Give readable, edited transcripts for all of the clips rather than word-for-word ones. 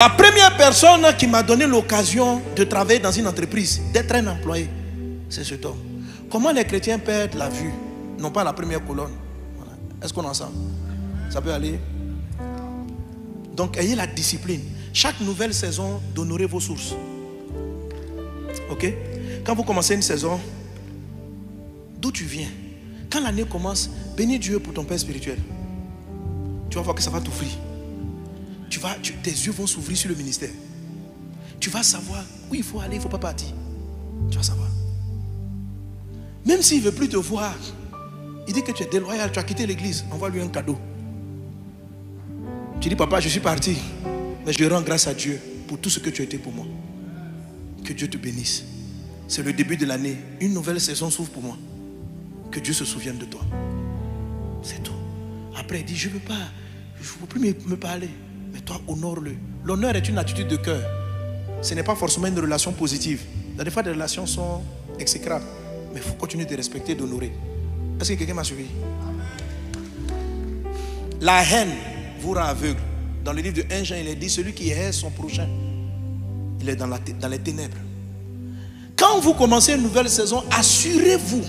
La première personne qui m'a donné l'occasion de travailler dans une entreprise, d'être un employé, c'est cet homme. Comment les chrétiens perdent la vue? Non pas la première colonne. Voilà. Est-ce qu'on est ensemble? Ça peut aller? Donc ayez la discipline. Chaque nouvelle saison, d'honorer vos sources. Ok? Quand vous commencez une saison, d'où tu viens? Quand l'année commence, bénis Dieu pour ton père spirituel. Tu vas voir que ça va t'ouvrir. Tes yeux vont s'ouvrir sur le ministère. Tu vas savoir où il faut aller, il ne faut pas partir. Tu vas savoir. Même s'il ne veut plus te voir, il dit que tu es déloyal, tu as quitté l'église, envoie-lui un cadeau. Tu dis, papa, je suis parti, mais je rends grâce à Dieu pour tout ce que tu as été pour moi. Que Dieu te bénisse. C'est le début de l'année. Une nouvelle saison s'ouvre pour moi. Que Dieu se souvienne de toi. C'est tout. Après, il dit, je ne veux pas, je ne veux plus me parler. Mais toi, honore-le. L'honneur est une attitude de cœur. Ce n'est pas forcément une relation positive. Des fois, des relations sont exécrables. Mais il faut continuer de respecter, d'honorer. Est-ce que quelqu'un m'a suivi? La haine vous rend aveugle. Dans le livre de 1 Jean, il est dit, celui qui hait son prochain, il est dans les ténèbres. Quand vous commencez une nouvelle saison, assurez-vous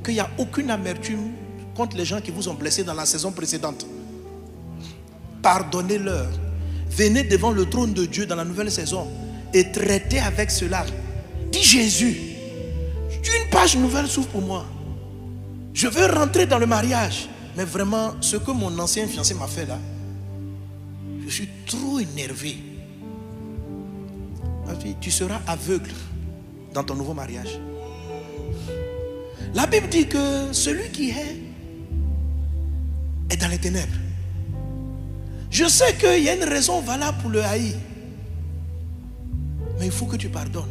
qu'il n'y a aucune amertume contre les gens qui vous ont blessé dans la saison précédente. Pardonnez-leur. Venez devant le trône de Dieu dans la nouvelle saison et traitez avec cela. Dis Jésus, une page nouvelle s'ouvre pour moi. Je veux rentrer dans le mariage. Mais vraiment, ce que mon ancien fiancé m'a fait là, je suis trop énervé. Tu seras aveugle dans ton nouveau mariage. La Bible dit que celui qui est dans les ténèbres. Je sais qu'il y a une raison valable pour le haïr. Mais il faut que tu pardonnes.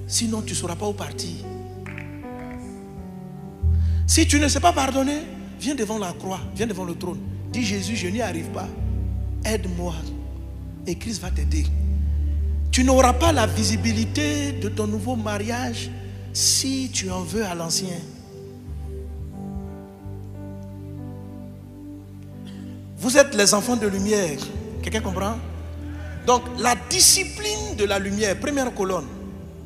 Sinon, tu ne sauras pas où partir. Si tu ne sais pas pardonner, viens devant la croix, viens devant le trône. Dis Jésus, je n'y arrive pas. Aide-moi. Et Christ va t'aider. Tu n'auras pas la visibilité de ton nouveau mariage si tu en veux à l'ancien. Vous êtes les enfants de lumière. Quelqu'un comprend? Donc la discipline de la lumière, première colonne.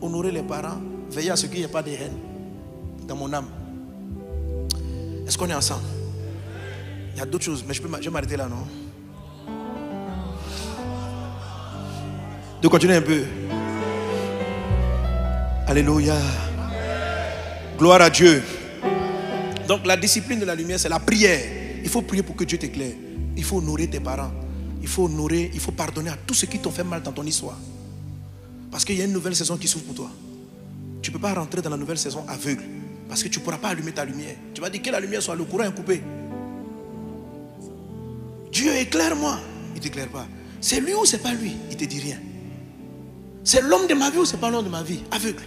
Honorer les parents, veiller à ce qu'il n'y ait pas de haine dans mon âme. Est-ce qu'on est ensemble? Il y a d'autres choses, mais je vais m'arrêter là, non? De continuer un peu. Alléluia. Gloire à Dieu. Donc la discipline de la lumière, c'est la prière. Il faut prier pour que Dieu t'éclaire. Il faut honorer tes parents. Il faut honorer, il faut pardonner à tous ceux qui t'ont fait mal dans ton histoire. Parce qu'il y a une nouvelle saison qui s'ouvre pour toi. Tu ne peux pas rentrer dans la nouvelle saison aveugle. Parce que tu ne pourras pas allumer ta lumière. Tu vas dire que la lumière soit, le courant est coupé. Dieu éclaire-moi. Il ne t'éclaire pas. C'est lui ou c'est pas lui? Il ne te dit rien. C'est l'homme de ma vie ou c'est pas l'homme de ma vie? Aveugle.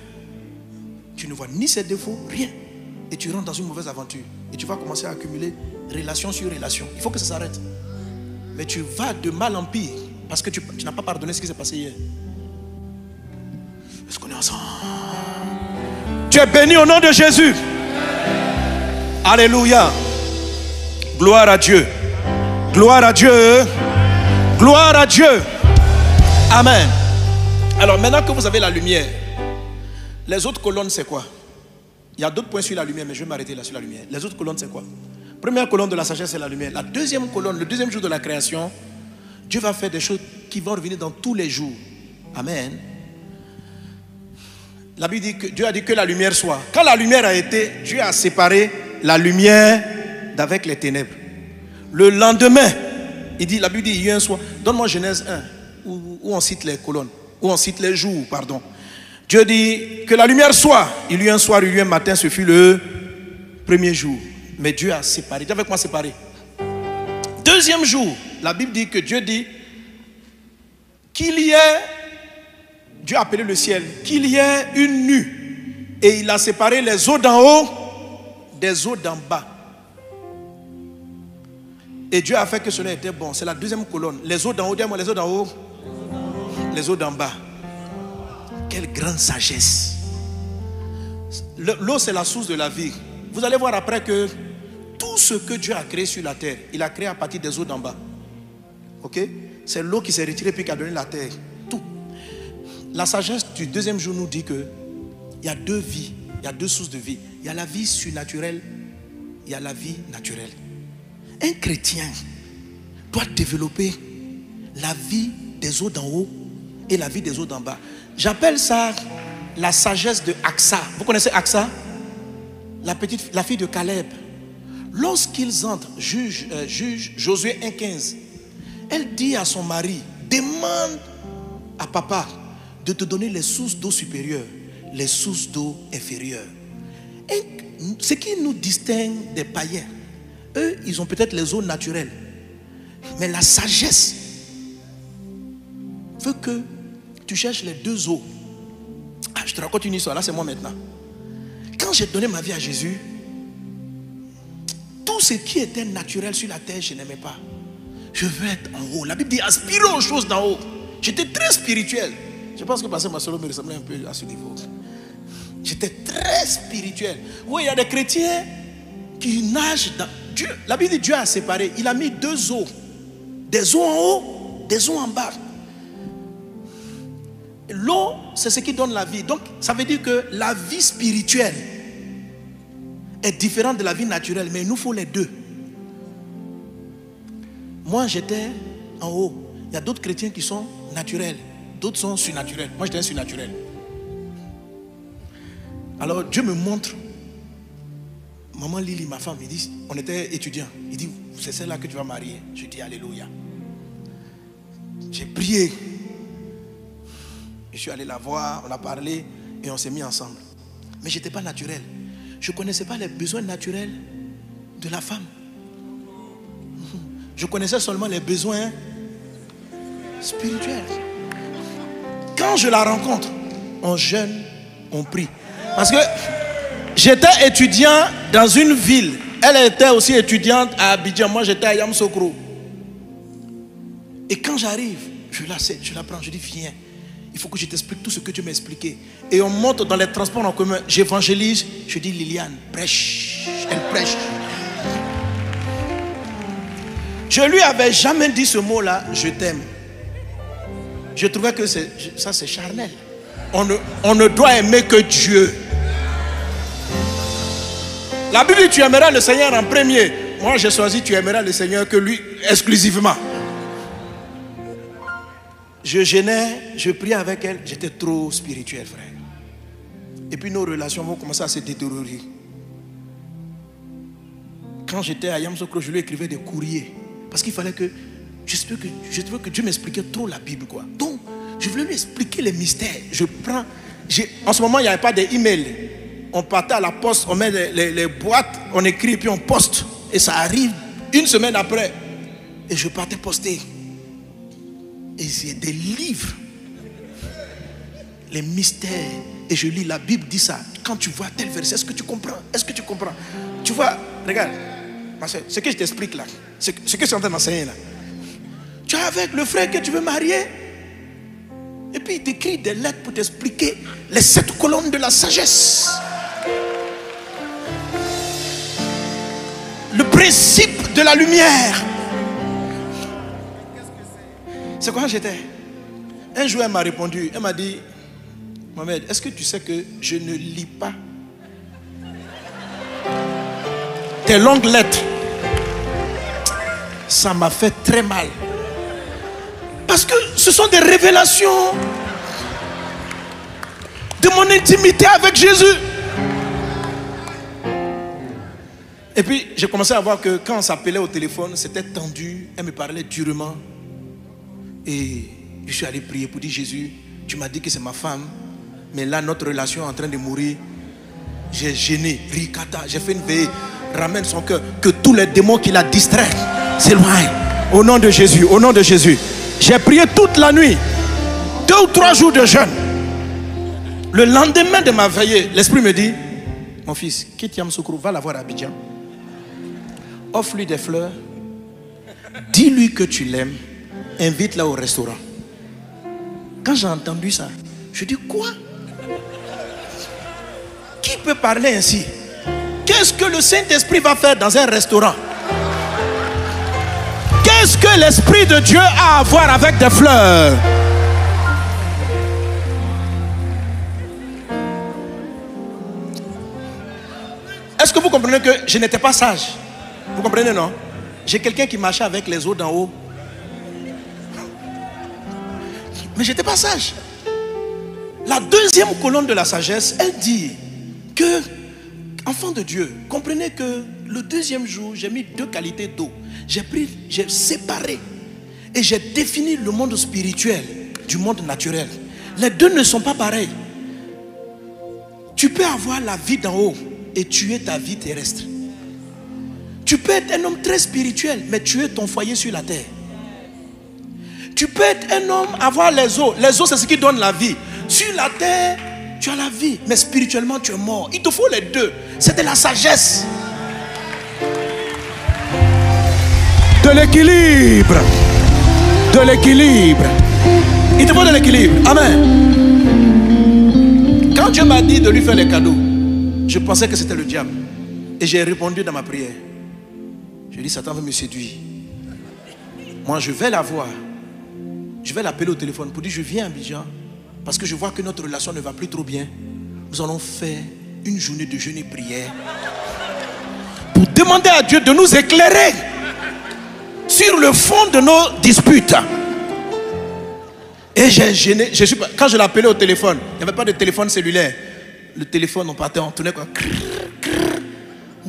Tu ne vois ni ses défauts, rien. Et tu rentres dans une mauvaise aventure. Et tu vas commencer à accumuler relation sur relation. Il faut que ça s'arrête. Mais tu vas de mal en pire. Parce que tu n'as pas pardonné ce qui s'est passé hier. Est-ce qu'on est ensemble? Tu es béni au nom de Jésus. Alléluia. Gloire à Dieu. Gloire à Dieu. Gloire à Dieu. Amen. Alors maintenant que vous avez la lumière, les autres colonnes c'est quoi? Il y a d'autres points sur la lumière, mais je vais m'arrêter là sur la lumière. Les autres colonnes c'est quoi? Première colonne de la sagesse c'est la lumière. La deuxième colonne, le deuxième jour de la création, Dieu va faire des choses qui vont revenir dans tous les jours. Amen. La Bible dit que Dieu a dit que la lumière soit. Quand la lumière a été, Dieu a séparé la lumière d'avec les ténèbres. Le lendemain, la Bible dit il y a un soir. Donne-moi Genèse 1 où on cite les colonnes, où on cite les jours, pardon. Dieu dit que la lumière soit. Il y a eu un soir, il y a eu un matin, ce fut le premier jour. Mais Dieu a séparé. Dis avec moi séparé. Deuxième jour, la Bible dit que Dieu dit qu'il y ait, Dieu a appelé le ciel, qu'il y ait une nue. Et il a séparé les eaux d'en haut des eaux d'en bas. Et Dieu a fait que cela était bon. C'est la deuxième colonne. Les eaux d'en haut, dis-moi les eaux d'en haut. Les eaux d'en bas. Quelle grande sagesse. L'eau c'est la source de la vie. Vous allez voir après que tout ce que Dieu a créé sur la terre, il a créé à partir des eaux d'en bas. Ok? C'est l'eau qui s'est retirée puis qui a donné la terre. Tout. La sagesse du deuxième jour nous dit que il y a deux vies, il y a deux sources de vie. Il y a la vie surnaturelle, il y a la vie naturelle. Un chrétien doit développer la vie des eaux d'en haut et la vie des eaux d'en bas. J'appelle ça la sagesse de Aksa. Vous connaissez Aksa? La fille de Caleb. Lorsqu'ils entrent, juge Josué 1,15, elle dit à son mari, demande à papa de te donner les sources d'eau supérieures, les sources d'eau inférieures. Et ce qui nous distingue des païens, eux, ils ont peut-être les eaux naturelles. Mais la sagesse veut que tu cherches les deux eaux. Ah, je te raconte une histoire, là c'est moi maintenant. Quand j'ai donné ma vie à Jésus, tout ce qui était naturel sur la terre, je n'aimais pas. Je veux être en haut. La Bible dit aspirons aux choses d'en haut. J'étais très spirituel. Je pense que Pasteur Masolo me ressemblait un peu à ce niveau. J'étais très spirituel. Oui, il y a des chrétiens qui nagent dans Dieu. La Bible dit Dieu a séparé. Il a mis deux eaux. Des eaux en haut, des eaux en bas. L'eau, c'est ce qui donne la vie. Donc, ça veut dire que la vie spirituelle est différente de la vie naturelle. Mais il nous faut les deux. Moi, j'étais en haut. Il y a d'autres chrétiens qui sont naturels. D'autres sont surnaturels. Moi, j'étais surnaturel. Alors, Dieu me montre. Maman Lily, ma femme, il dit, on était étudiants. Il dit, c'est celle-là que tu vas marier. Je dis, alléluia. J'ai prié. Je suis allé la voir, on a parlé et on s'est mis ensemble. Mais je n'étais pas naturel. Je ne connaissais pas les besoins naturels de la femme. Je connaissais seulement les besoins spirituels. Quand je la rencontre, on jeûne, on prie. Parce que j'étais étudiant dans une ville. Elle était aussi étudiante à Abidjan. Moi, j'étais à Yamoussoukro. Et quand j'arrive, je la prends, je dis, viens. Il faut que je t'explique tout ce que Dieu m'a expliqué. Et on monte dans les transports en commun. J'évangélise. Je dis, Liliane, prêche. Elle prêche. Je lui avais jamais dit ce mot-là, je t'aime. Je trouvais que ça c'est charnel. On ne doit aimer que Dieu. La Bible dit, tu aimeras le Seigneur en premier. Moi j'ai choisi, tu aimeras le Seigneur que lui exclusivement. Je gênais, je priais avec elle. J'étais trop spirituel, frère. Et puis nos relations vont commencer à se détériorer. Quand j'étais à Yamoussoukro, je lui écrivais des courriers. Parce qu'il fallait que... Je trouvais que Dieu m'expliquait trop la Bible, quoi. Donc, je voulais lui expliquer les mystères. En ce moment, il n'y avait pas d'email. On partait à la poste, on met les boîtes, on écrit, puis on poste. Et ça arrive une semaine après. Et je partais poster. Et c'est des livres. Les mystères. Et je lis, la Bible dit ça. Quand tu vois tel verset, est-ce que tu comprends? Est-ce que tu comprends? Tu vois, regarde. Ce que je t'explique là, ce que je suis en train d'enseigner là. Tu es avec le frère que tu veux marier. Et puis il t'écrit des lettres pour t'expliquer les 7 colonnes de la sagesse. Le principe de la lumière. C'est quand j'étais. Un jour elle m'a répondu, elle m'a dit, Mohamed, est-ce que tu sais que je ne lis pas tes longues lettres? Ça m'a fait très mal. Parce que ce sont des révélations de mon intimité avec Jésus. Et puis j'ai commencé à voir que quand on s'appelait au téléphone, c'était tendu. Elle me parlait durement. Et je suis allé prier pour dire, Jésus, tu m'as dit que c'est ma femme, mais là notre relation est en train de mourir. J'ai gêné, ricata, j'ai fait une veille. Ramène son cœur, que tous les démons qui la distraient s'éloignent. Au nom de Jésus, au nom de Jésus. J'ai prié toute la nuit, 2 ou 3 jours de jeûne. Le lendemain de ma veillée, l'esprit me dit, mon fils, quitte Yamoussoukro, va la voir à Abidjan. Offre-lui des fleurs. Dis-lui que tu l'aimes. Invite-la au restaurant. Quand j'ai entendu ça, je dis, quoi? Qui peut parler ainsi? Qu'est-ce que le Saint-Esprit va faire dans un restaurant? Qu'est-ce que l'Esprit de Dieu a à voir avec des fleurs? Est-ce que vous comprenez que je n'étais pas sage? Vous comprenez, non? J'ai quelqu'un qui marchait avec les eaux d'en haut. Mais je n'étais pas sage. La deuxième colonne de la sagesse, elle dit que, enfant de Dieu, comprenez que le deuxième jour, j'ai mis 2 qualités d'eau. J'ai séparé et j'ai défini le monde spirituel du monde naturel. Les deux ne sont pas pareils. Tu peux avoir la vie d'en haut et tuer ta vie terrestre. Tu peux être un homme très spirituel, mais tuer ton foyer sur la terre. Tu peux être un homme, avoir les eaux. Les eaux, c'est ce qui donne la vie. Sur la terre, tu as la vie, mais spirituellement, tu es mort. Il te faut les deux. C'est de la sagesse. De l'équilibre. De l'équilibre. Il te faut de l'équilibre. Amen. Quand Dieu m'a dit de lui faire les cadeaux, je pensais que c'était le diable. Et j'ai répondu dans ma prière. Je dis, Satan veut me séduire. Moi, je vais la voir. Je vais l'appeler au téléphone pour dire, je viens à Abidjan. Parce que je vois que notre relation ne va plus trop bien. Nous allons faire une journée de jeûne et prière. Pour demander à Dieu de nous éclairer sur le fond de nos disputes. Et j'ai gêné. Quand je l'appelais au téléphone, il n'y avait pas de téléphone cellulaire. Le téléphone, on partait, on tournait quoi.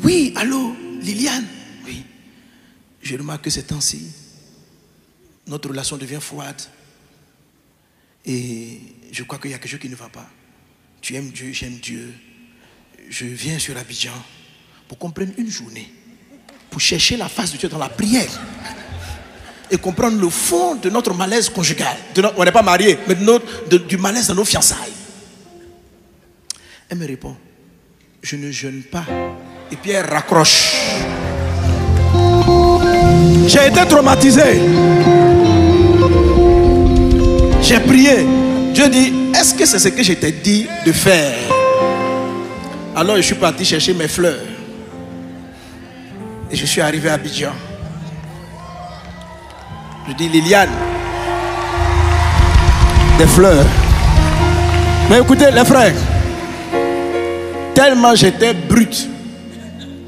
Oui, allô, Liliane. Oui. Je remarque que ces temps-ci, notre relation devient froide. Et je crois qu'il y a quelque chose qui ne va pas. Tu aimes Dieu, j'aime Dieu. Je viens sur Abidjan pour qu'on prenne une journée pour chercher la face de Dieu dans la prière et comprendre le fond de notre malaise conjugal. On n'est pas mariés, mais du malaise de nos fiançailles. Elle me répond, je ne jeûne pas. Et puis elle raccroche. J'ai été traumatisé. J'ai prié. Dieu dit, est-ce que c'est ce que je t'ai dit de faire? Alors je suis parti chercher mes fleurs. Et je suis arrivé à Abidjan. Je dis, Liliane, des fleurs. Mais écoutez, les frères, tellement j'étais brut.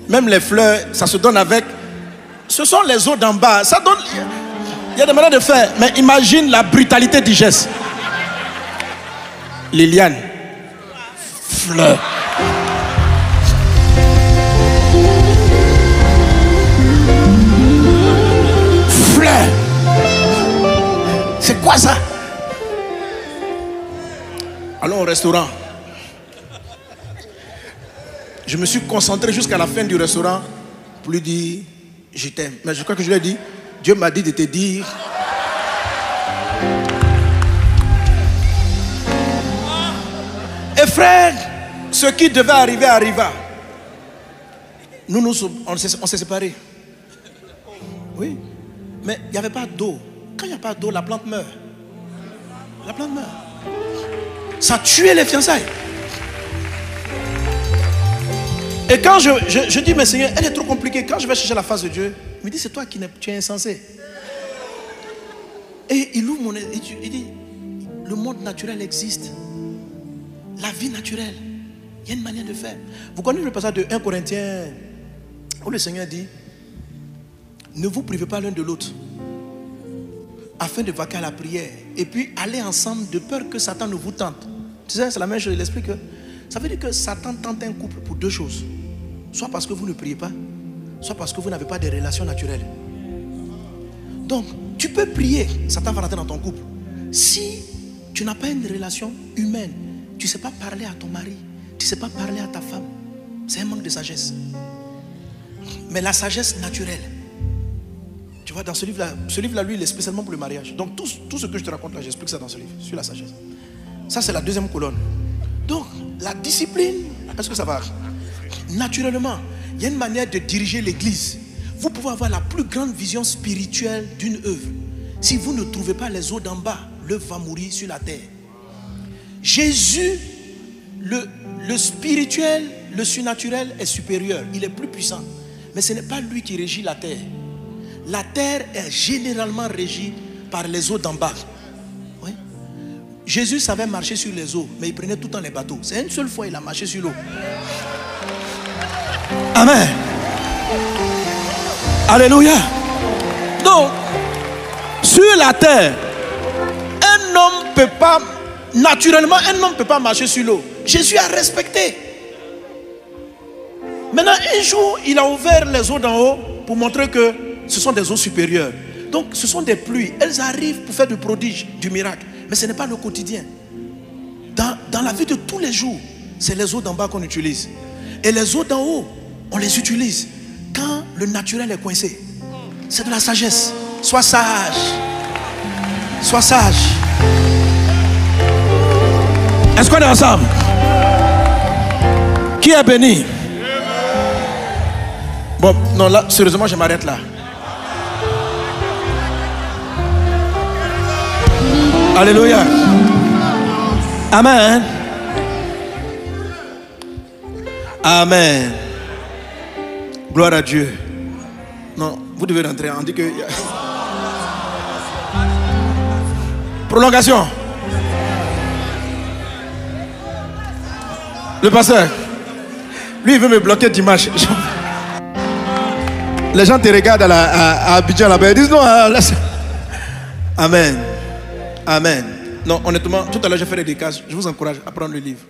Même les fleurs, ça se donne avec. Ce sont les eaux d'en bas. Ça donne. Il y a des manières de faire. Mais imagine la brutalité du geste. Liliane, fleurs. Fleurs. C'est quoi ça? Allons au restaurant. Je me suis concentré jusqu'à la fin du restaurant pour lui dire je t'aime. Mais je crois que je lui ai dit, Dieu m'a dit de te dire. Et frère, ce qui devait arriver arriva. On s'est séparés. Oui. Mais il n'y avait pas d'eau. Quand il n'y a pas d'eau, la plante meurt. La plante meurt. Ça a tué les fiançailles. Et quand je dis, mais Seigneur, elle est trop compliquée. Quand je vais chercher la face de Dieu, il me dit, c'est toi qui tu es insensé. Et il ouvre mon... Il dit, le monde naturel existe. La vie naturelle. Il y a une manière de faire. Vous connaissez le passage de 1 Corinthiens où le Seigneur dit, ne vous privez pas l'un de l'autre afin de vaquer à la prière. Et puis allez ensemble de peur que Satan ne vous tente. Tu sais, c'est la même chose, il explique que ça veut dire que Satan tente un couple pour deux choses. Soit parce que vous ne priez pas, soit parce que vous n'avez pas de relations naturelles. Donc, tu peux prier, Satan va rentrer dans ton couple. Si tu n'as pas une relation humaine, tu ne sais pas parler à ton mari, tu ne sais pas parler à ta femme, c'est un manque de sagesse. Mais la sagesse naturelle, tu vois, dans ce livre-là, lui, il est spécialement pour le mariage. Donc, tout ce que je te raconte là, j'explique ça dans ce livre, sur la sagesse. Ça, c'est la deuxième colonne. Donc, la discipline, est-ce que ça va? Naturellement, il y a une manière de diriger l'église. Vous pouvez avoir la plus grande vision spirituelle d'une œuvre. Si vous ne trouvez pas les eaux d'en bas, l'œuvre va mourir sur la terre. Jésus, le spirituel, le surnaturel est supérieur. Il est plus puissant. Mais ce n'est pas lui qui régit la terre. la terre est généralement régie par les eaux d'en bas. Oui. Jésus savait marcher sur les eaux, mais il prenait tout le temps les bateaux. C'est une seule fois qu'il a marché sur l'eau. Amen. Alléluia. Donc, sur la terre, un homme ne peut pas, naturellement, un homme ne peut pas marcher sur l'eau. Jésus a respecté. Maintenant, un jour, il a ouvert les eaux d'en haut pour montrer que ce sont des eaux supérieures. Donc, ce sont des pluies. Elles arrivent pour faire du prodige, du miracle. Mais ce n'est pas le quotidien. Dans la vie de tous les jours, c'est les eaux d'en bas qu'on utilise. Et les eaux d'en haut, on les utilise quand le naturel est coincé. C'est de la sagesse. Sois sage. Sois sage. Est-ce qu'on est ensemble? Qui est béni? Bon, non, là, sérieusement, je m'arrête là. Alléluia. Amen. Amen. Gloire à Dieu. Non, vous devez rentrer. On dit que... Prolongation. Le pasteur, lui, il veut me bloquer dimanche. Les gens te regardent à Abidjan là-bas. Ils disent non. Amen. Amen. Non, honnêtement, tout à l'heure j'ai fait des dédicaces. Je vous encourage à prendre le livre.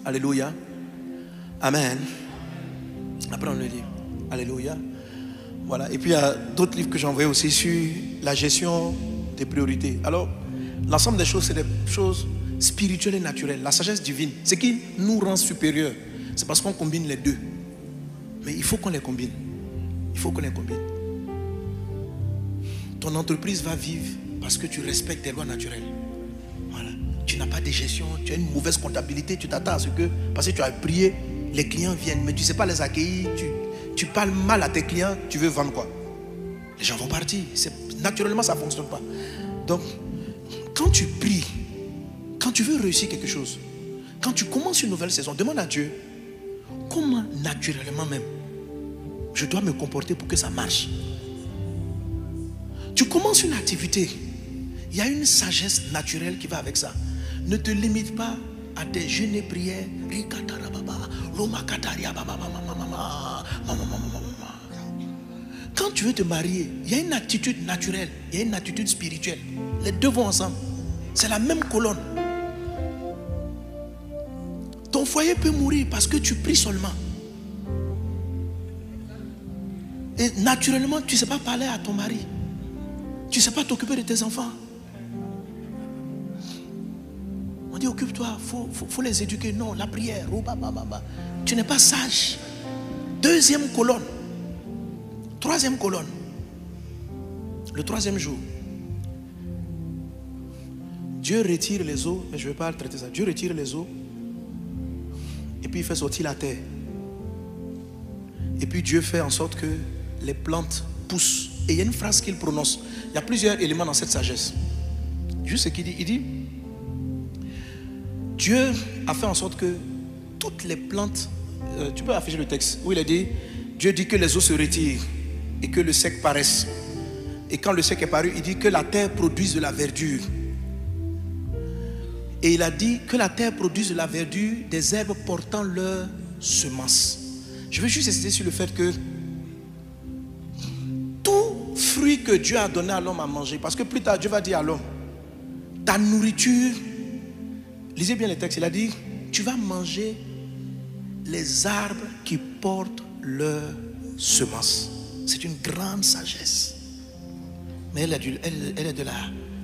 Alléluia. Amen. À prendre le livre. Alléluia. Voilà. Et puis il y a d'autres livres que j'ai envoyés aussi sur la gestion des priorités. Alors, l'ensemble des choses, c'est des choses spirituelles et naturelles. La sagesse divine, ce qui nous rend supérieurs, c'est parce qu'on combine les deux. Mais il faut qu'on les combine. Il faut qu'on les combine. Ton entreprise va vivre parce que tu respectes tes lois naturelles. Voilà. Tu n'as pas de gestion, tu as une mauvaise comptabilité, tu t'attends à ce que, parce que tu as prié, les clients viennent, mais tu ne sais pas les accueillir, tu parles mal à tes clients, tu veux vendre quoi? Les gens vont partir. Naturellement, ça ne fonctionne pas. Donc, quand tu pries, quand tu veux réussir quelque chose, quand tu commences une nouvelle saison, demande à Dieu, comment naturellement même je dois me comporter pour que ça marche. Tu commences une activité, il y a une sagesse naturelle qui va avec ça. Ne te limite pas à tes jeûnes et prières. Quand tu veux te marier, il y a une attitude naturelle, il y a une attitude spirituelle. Les deux vont ensemble. C'est la même colonne. Ton foyer peut mourir parce que tu pries seulement. Et naturellement, tu ne sais pas parler à ton mari. Tu ne sais pas t'occuper de tes enfants. On dit occupe-toi, faut les éduquer. Non, la prière. Tu n'es pas sage. Deuxième colonne. Troisième colonne. Le troisième jour. Dieu retire les eaux, mais je ne vais pas traiter ça. Dieu retire les eaux. Et puis il fait sortir la terre. Et puis Dieu fait en sorte que les plantes poussent. Et il y a une phrase qu'il prononce. Il y a plusieurs éléments dans cette sagesse. Juste ce qu'il dit. Il dit, Dieu a fait en sorte que toutes les plantes, tu peux afficher le texte, où il a dit, Dieu dit que les eaux se retirent et que le sec paraisse. Et quand le sec est paru, il dit que la terre produise de la verdure. Et il a dit que la terre produise de la verdure, des herbes portant leurs semences. Je veux juste insister sur le fait que tout fruit que Dieu a donné à l'homme à manger, parce que plus tard Dieu va dire à l'homme, ta nourriture, lisez bien les textes, il a dit, tu vas manger les arbres qui portent leurs semences. C'est une grande sagesse. Mais elle est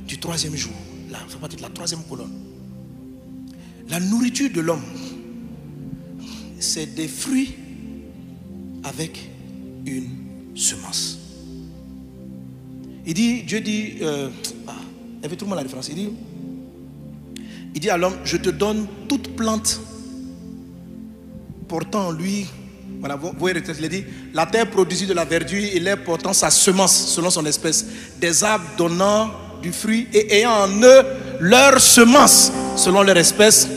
du troisième jour. Là, ça fait partie de la troisième colonne. La nourriture de l'homme, c'est des fruits avec une semence. Il dit, Dieu dit, effectivement la référence, il dit à l'homme, je te donne toute plante portant en lui, voilà, vous voyez, il dit, la terre produisit de la verdure et l'herbe portant sa semence selon son espèce, des arbres donnant du fruit et ayant en eux leur semence selon leur espèce.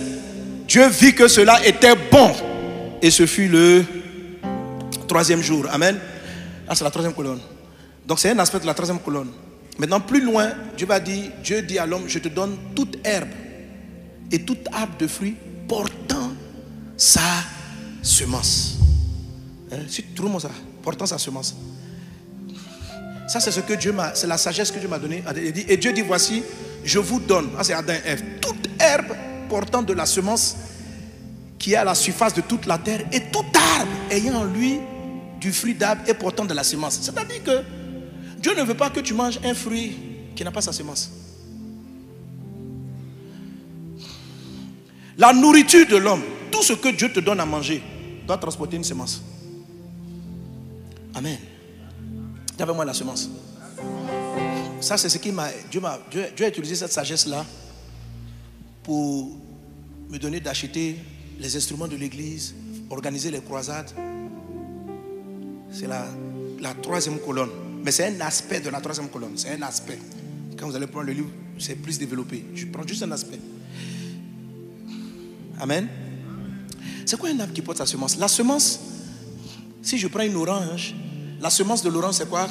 Dieu vit que cela était bon et ce fut le troisième jour. Amen. Ah, c'est la troisième colonne. Donc c'est un aspect de la troisième colonne. Maintenant, plus loin, Dieu dit à l'homme, je te donne toute herbe et toute arbre de fruits portant sa semence. Si tu trouves ça, portant sa semence. Ça, c'est ce que Dieu m'a, c'est la sagesse que Dieu m'a donnée. Et Dieu dit, voici, je vous donne, c'est Adam et Ève, toute herbe portant de la semence qui est à la surface de toute la terre et tout arbre ayant en lui du fruit d'arbre et portant de la semence. C'est-à-dire que Dieu ne veut pas que tu manges un fruit qui n'a pas sa semence. La nourriture de l'homme, tout ce que Dieu te donne à manger, doit transporter une semence. Amen. Dis-moi la semence. Ça, c'est ce qui m'a... Dieu a utilisé cette sagesse-là pour me donner d'acheter les instruments de l'église, organiser les croisades. C'est la troisième colonne. Mais c'est un aspect de la troisième colonne. C'est un aspect. Quand vous allez prendre le livre, c'est plus développé. Je prends juste un aspect. Amen. C'est quoi un arbre qui porte sa semence? La semence, si je prends une orange, la semence de l'orange, c'est quoi?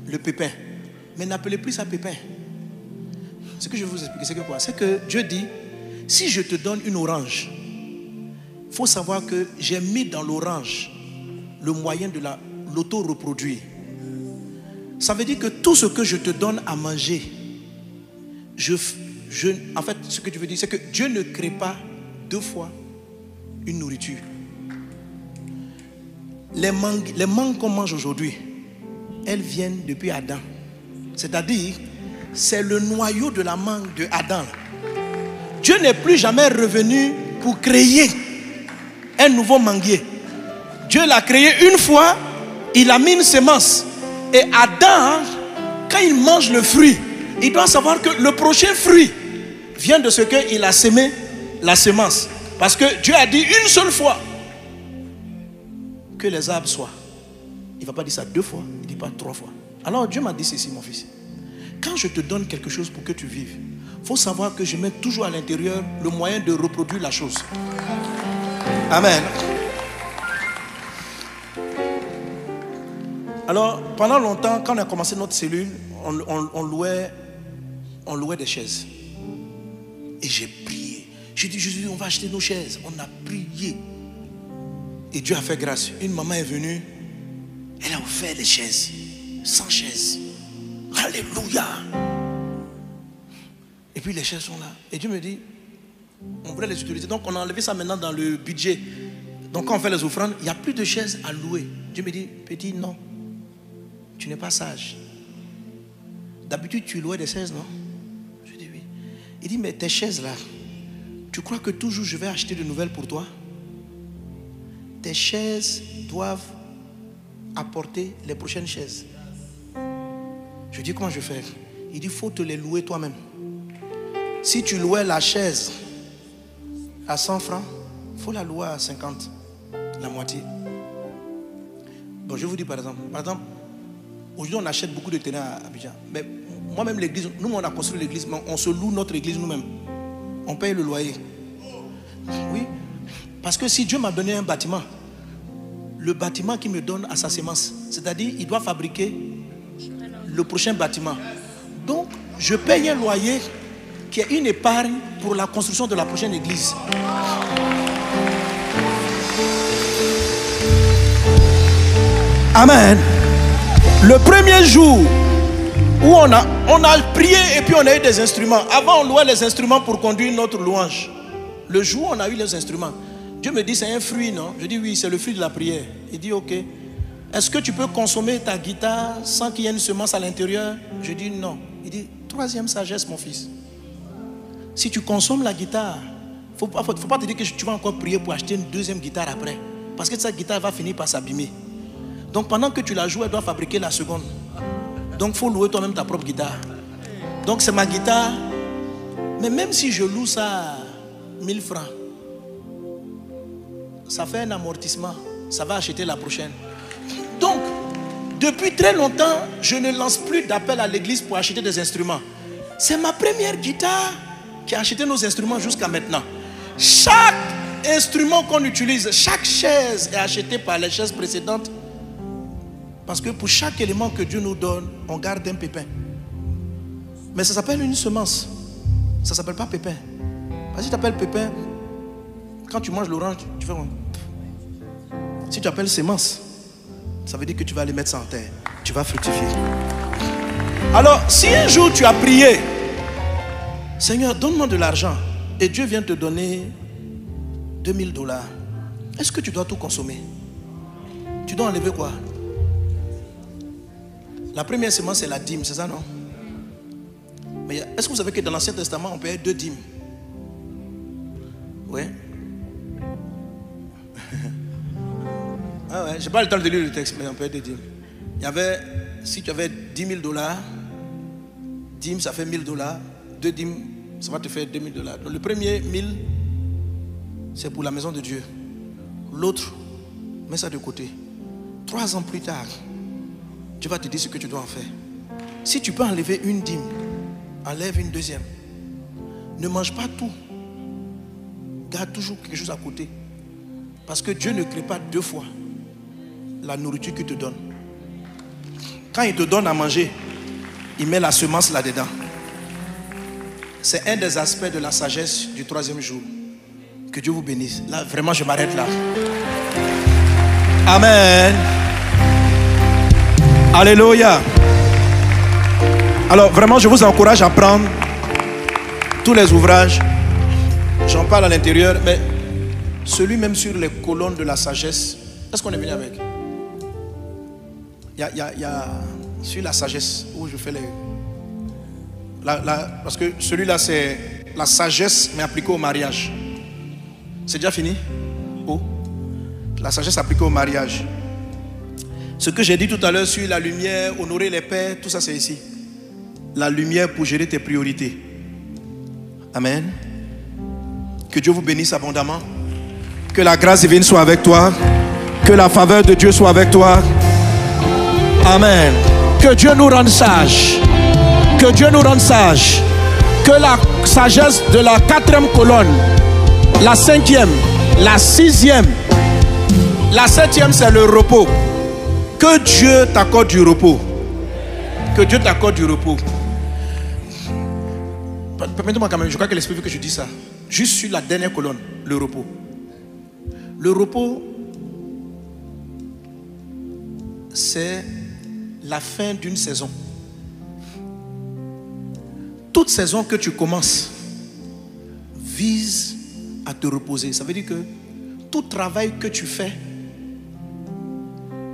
Le pépin. Mais n'appelez plus ça pépin. Ce que je vais vous expliquer, c'est que quoi? C'est que Dieu dit, si je te donne une orange, il faut savoir que j'ai mis dans l'orange le moyen de l'auto-reproduire. Ça veut dire que tout ce que je te donne à manger, en fait, ce que tu veux dire, c'est que Dieu ne crée pas deux fois une nourriture. Les mangues qu'on mange aujourd'hui, elles viennent depuis Adam. C'est-à-dire, c'est le noyau de la mangue de Adam. Dieu n'est plus jamais revenu pour créer un nouveau manguier. Dieu l'a créé une fois, il a mis une semence. Et Adam, quand il mange le fruit, il doit savoir que le prochain fruit vient de ce qu'il a semé la semence. Parce que Dieu a dit une seule fois que les arbres soient. Il ne va pas dire ça deux fois, il ne dit pas trois fois. Alors Dieu m'a dit ceci, mon fils. Quand je te donne quelque chose pour que tu vives, il faut savoir que je mets toujours à l'intérieur le moyen de reproduire la chose. Amen. Alors, pendant longtemps, quand on a commencé notre cellule, on louait des chaises. Et j'ai prié. J'ai dit, Jésus, on va acheter nos chaises. On a prié. Et Dieu a fait grâce. Une maman est venue. Elle a offert les chaises. 100 chaises. Alléluia. Et puis les chaises sont là. Et Dieu me dit, on voulait les utiliser. Donc on a enlevé ça maintenant dans le budget. Donc quand on fait les offrandes, il n'y a plus de chaises à louer. Dieu me dit, petit, non. Tu n'es pas sage. D'habitude, tu louais des chaises, non? Je dis oui. Il dit, mais tes chaises là, tu crois que toujours je vais acheter de nouvelles pour toi? Tes chaises doivent apporter les prochaines chaises. Je dis, comment je fais? Il dit, il faut te les louer toi-même. Si tu louais la chaise à 100 francs, il faut la louer à 50, la moitié. Bon, je vous dis par exemple, aujourd'hui on achète beaucoup de terrain à Abidjan. Mais moi-même l'église, nous on a construit l'église, mais on se loue notre église nous-mêmes. On paye le loyer. Oui, parce que si Dieu m'a donné un bâtiment, le bâtiment qu'il me donne à sa semence, c'est-à-dire il doit fabriquer le prochain bâtiment. Donc je paye un loyer qui est une épargne pour la construction de la prochaine église. Amen. Le premier jour où on a prié et puis on a eu des instruments. Avant on louait les instruments pour conduire notre louange. Le jour où on a eu les instruments, Dieu me dit c'est un fruit, non? Je dis oui, c'est le fruit de la prière. Il dit ok. Est-ce que tu peux consommer ta guitare sans qu'il y ait une semence à l'intérieur? Je dis non. Il dit troisième sagesse, mon fils. Si tu consommes la guitare, faut pas te dire que tu vas encore prier pour acheter une deuxième guitare après. Parce que cette guitare va finir par s'abîmer. Donc pendant que tu la joues, elle doit fabriquer la seconde. Donc il faut louer toi-même ta propre guitare. Donc c'est ma guitare. Mais même si je loue ça 1000 francs, ça fait un amortissement. Ça va acheter la prochaine. Donc, depuis très longtemps, je ne lance plus d'appel à l'église pour acheter des instruments. C'est ma première guitare qui a acheté nos instruments jusqu'à maintenant. Chaque instrument qu'on utilise, chaque chaise est achetée par les chaises précédentes Parce que pour chaque élément que Dieu nous donne, on garde un pépin. Mais ça s'appelle une semence. Ça ne s'appelle pas pépin. Parce que si tu appelles pépin, quand tu manges l'orange, tu fais... Si tu appelles semence, ça veut dire que tu vas aller mettre ça en terre. Tu vas fructifier. Alors, si un jour tu as prié, Seigneur, donne-moi de l'argent, et Dieu vient te donner $2000, est-ce que tu dois tout consommer? Tu dois enlever quoi? La première semence, c'est la dîme, c'est ça, non? Mais est-ce que vous savez que dans l'Ancien Testament, on payait 2 dîmes? Oui. Ah ouais, je n'ai pas le temps de lire le texte, mais on payait 2 dîmes. Il y avait, si tu avais $10 000, dîme, ça fait $1000. 2 dîmes, ça va te faire $2000. Donc le premier 1000, c'est pour la maison de Dieu. L'autre, mets ça de côté. 3 ans plus tard, Dieu va te dire ce que tu dois en faire. Si tu peux enlever une dîme, enlève une deuxième. Ne mange pas tout. Garde toujours quelque chose à côté. Parce que Dieu ne crée pas 2 fois la nourriture qu'il te donne. Quand il te donne à manger, il met la semence là-dedans. C'est un des aspects de la sagesse du 3e jour. Que Dieu vous bénisse. Là, vraiment, je m'arrête là. Amen. Alléluia. Alors, vraiment, je vous encourage à prendre tous les ouvrages. J'en parle à l'intérieur, mais celui même sur les colonnes de la sagesse. Est-ce qu'on est venu avec? Il y a sur la sagesse où je fais les... parce que celui-là, c'est la sagesse, mais appliquée au mariage. C'est déjà fini? Oh. La sagesse appliquée au mariage. Ce que j'ai dit tout à l'heure sur la lumière, honorer les pères, tout ça c'est ici. La lumière pour gérer tes priorités. Amen. Que Dieu vous bénisse abondamment. Que la grâce divine soit avec toi. Que la faveur de Dieu soit avec toi. Amen. Que Dieu nous rende sages. Que Dieu nous rende sages. Que la sagesse de la 4e colonne, la 5e, la 6e, la 7e, c'est le repos. Que Dieu t'accorde du repos. Que Dieu t'accorde du repos. Permettez-moi quand même, je crois que l'Esprit veut que je dise ça. Juste sur la dernière colonne, le repos. Le repos, c'est la fin d'une saison. Toute saison que tu commences vise à te reposer. Ça veut dire que tout travail que tu fais,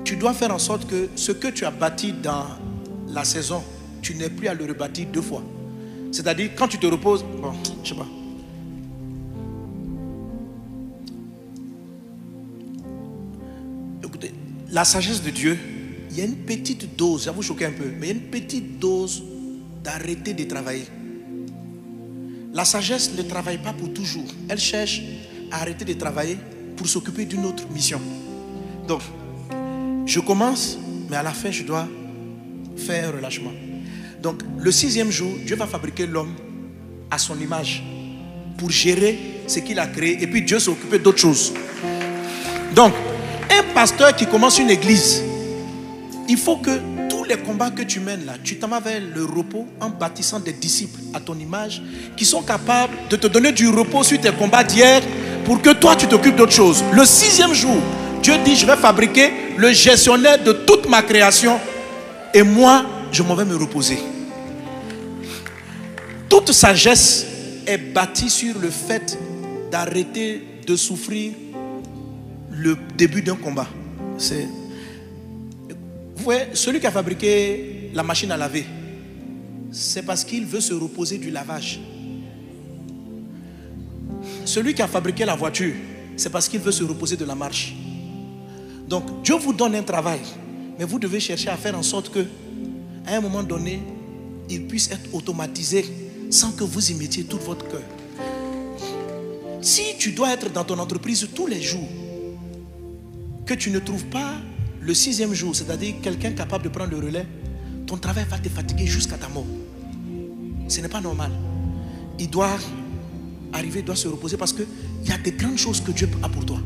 tu dois faire en sorte que ce que tu as bâti dans la saison, tu n'aies plus à le rebâtir 2 fois. C'est-à-dire, quand tu te reposes, bon, je sais pas. Écoutez, la sagesse de Dieu, il y a une petite dose, ça va vous choquer un peu, mais il y a une petite dose d'arrêter de travailler. La sagesse ne travaille pas pour toujours. Elle cherche à arrêter de travailler pour s'occuper d'une autre mission. Donc, je commence, mais à la fin, je dois faire un relâchement. Donc, le 6e jour, Dieu va fabriquer l'homme à son image pour gérer ce qu'il a créé. Et puis, Dieu s'est occupé d'autres choses. Donc, un pasteur qui commence une église, il faut que tous les combats que tu mènes là, tu t'en vas vers le repos en bâtissant des disciples à ton image qui sont capables de te donner du repos sur tes combats d'hier pour que toi, tu t'occupes d'autres choses. Le 6e jour, Dieu dit, je vais fabriquer le gestionnaire de toute ma création et moi, je m'en vais me reposer. Toute sagesse est bâtie sur le fait d'arrêter de souffrir le début d'un combat. C'est... Vous voyez, celui qui a fabriqué la machine à laver, c'est parce qu'il veut se reposer du lavage. Celui qui a fabriqué la voiture, c'est parce qu'il veut se reposer de la marche. Donc, Dieu vous donne un travail, mais vous devez chercher à faire en sorte que, à un moment donné, il puisse être automatisé sans que vous y mettiez tout votre cœur. Si tu dois être dans ton entreprise tous les jours, que tu ne trouves pas le 6e jour, c'est-à-dire quelqu'un capable de prendre le relais, ton travail va te fatiguer jusqu'à ta mort. Ce n'est pas normal. Il doit arriver, il doit se reposer parce qu'il y a de grandes choses que Dieu a pour toi.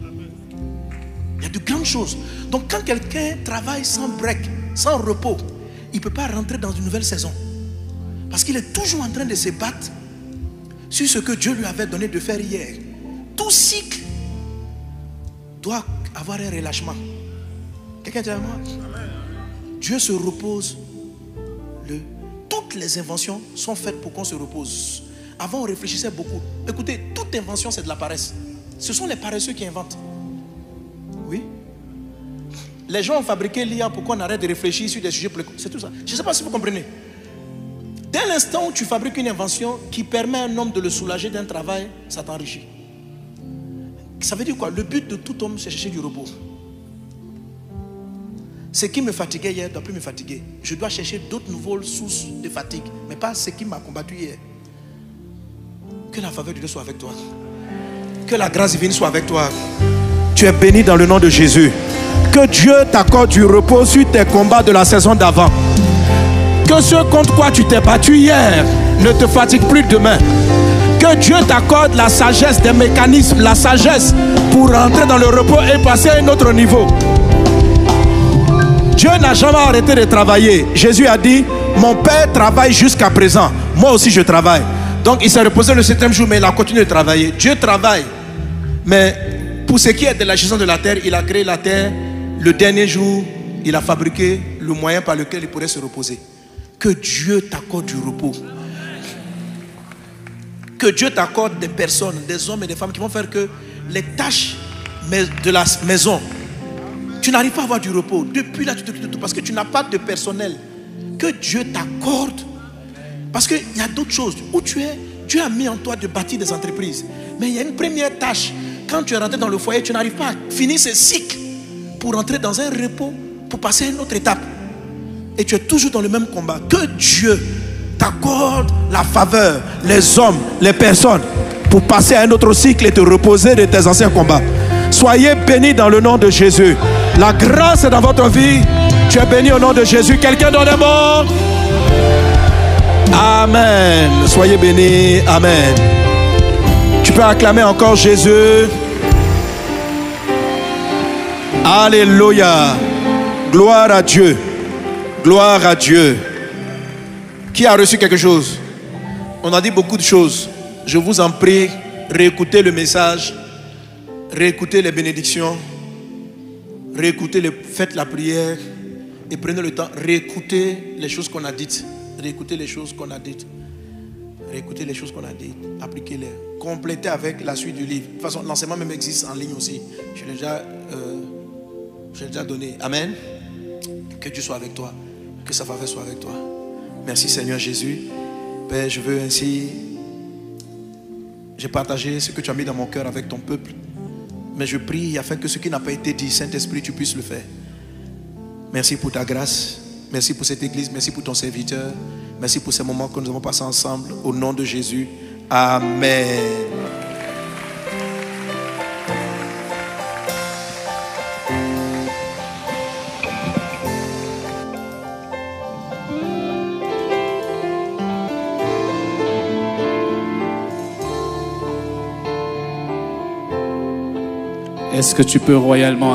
Il y a de grandes choses. Donc quand quelqu'un travaille sans break, sans repos, il ne peut pas rentrer dans une nouvelle saison. Parce qu'il est toujours en train de se battre sur ce que Dieu lui avait donné de faire hier. Tout cycle doit avoir un relâchement. Quelqu'un dit à moi? Dieu se repose. Toutes les inventions sont faites pour qu'on se repose. Avant, on réfléchissait beaucoup. Écoutez, toute invention, c'est de la paresse. Ce sont les paresseux qui inventent. Oui. Les gens ont fabriqué l'IA pour qu'on arrête de réfléchir sur des sujets plus... C'est tout ça. Je ne sais pas si vous comprenez. Dès l'instant où tu fabriques une invention qui permet à un homme de le soulager d'un travail, ça t'enrichit. Ça veut dire quoi? Le but de tout homme, c'est chercher du repos. Ce qui me fatiguait hier ne doit plus me fatiguer. Je dois chercher d'autres nouvelles sources de fatigue, mais pas ce qui m'a combattu hier. Que la faveur de Dieu soit avec toi. Que la grâce divine soit avec toi. Tu es béni dans le nom de Jésus. Que Dieu t'accorde du repos sur tes combats de la saison d'avant. Que ce contre quoi tu t'es battu hier ne te fatigue plus demain. Que Dieu t'accorde la sagesse des mécanismes, la sagesse pour rentrer dans le repos et passer à un autre niveau. Dieu n'a jamais arrêté de travailler. Jésus a dit, mon Père travaille jusqu'à présent. Moi aussi je travaille. Donc il s'est reposé le 7e jour, mais il a continué de travailler. Dieu travaille. Mais pour ce qui est de la gestion de la terre, il a créé la terre. Le dernier jour, il a fabriqué le moyen par lequel il pourrait se reposer. Que Dieu t'accorde du repos. Que Dieu t'accorde des personnes, des hommes et des femmes qui vont faire que les tâches de la maison, tu n'arrives pas à avoir du repos. Depuis là, tu te tout parce que tu n'as pas de personnel. Que Dieu t'accorde. Parce qu'il y a d'autres choses où tu es. Dieu a mis en toi de bâtir des entreprises. Mais il y a une première tâche. Quand tu es rentré dans le foyer, tu n'arrives pas à finir ce cycle pour entrer dans un repos, pour passer à une autre étape. Et tu es toujours dans le même combat. Que Dieu t'accorde la faveur, les hommes, les personnes, pour passer à un autre cycle et te reposer de tes anciens combats. Soyez bénis dans le nom de Jésus. La grâce est dans votre vie. Tu es béni au nom de Jésus. Quelqu'un donne un mot? Amen. Soyez bénis. Amen. Tu peux acclamer encore Jésus. Alléluia. Gloire à Dieu. Gloire à Dieu. Qui a reçu quelque chose? On a dit beaucoup de choses. Je vous en prie, réécoutez le message, réécoutez les bénédictions, faites la prière et prenez le temps, réécoutez les choses qu'on a dites. Réécoutez les choses qu'on a dites. Réécoutez les choses qu'on a dites. Appliquez-les. Complétez avec la suite du livre. De toute façon, l'enseignement même existe en ligne aussi. Je l'ai déjà donné. Amen. Que Dieu soit avec toi. Que sa faveur soit avec toi. Merci Seigneur Jésus. Père, je veux ainsi... J'ai partagé ce que tu as mis dans mon cœur avec ton peuple. Mais je prie afin que ce qui n'a pas été dit, Saint-Esprit, tu puisses le faire. Merci pour ta grâce. Merci pour cette église. Merci pour ton serviteur. Merci pour ces moments que nous avons passés ensemble. Au nom de Jésus. Amen. Est-ce que tu peux royalement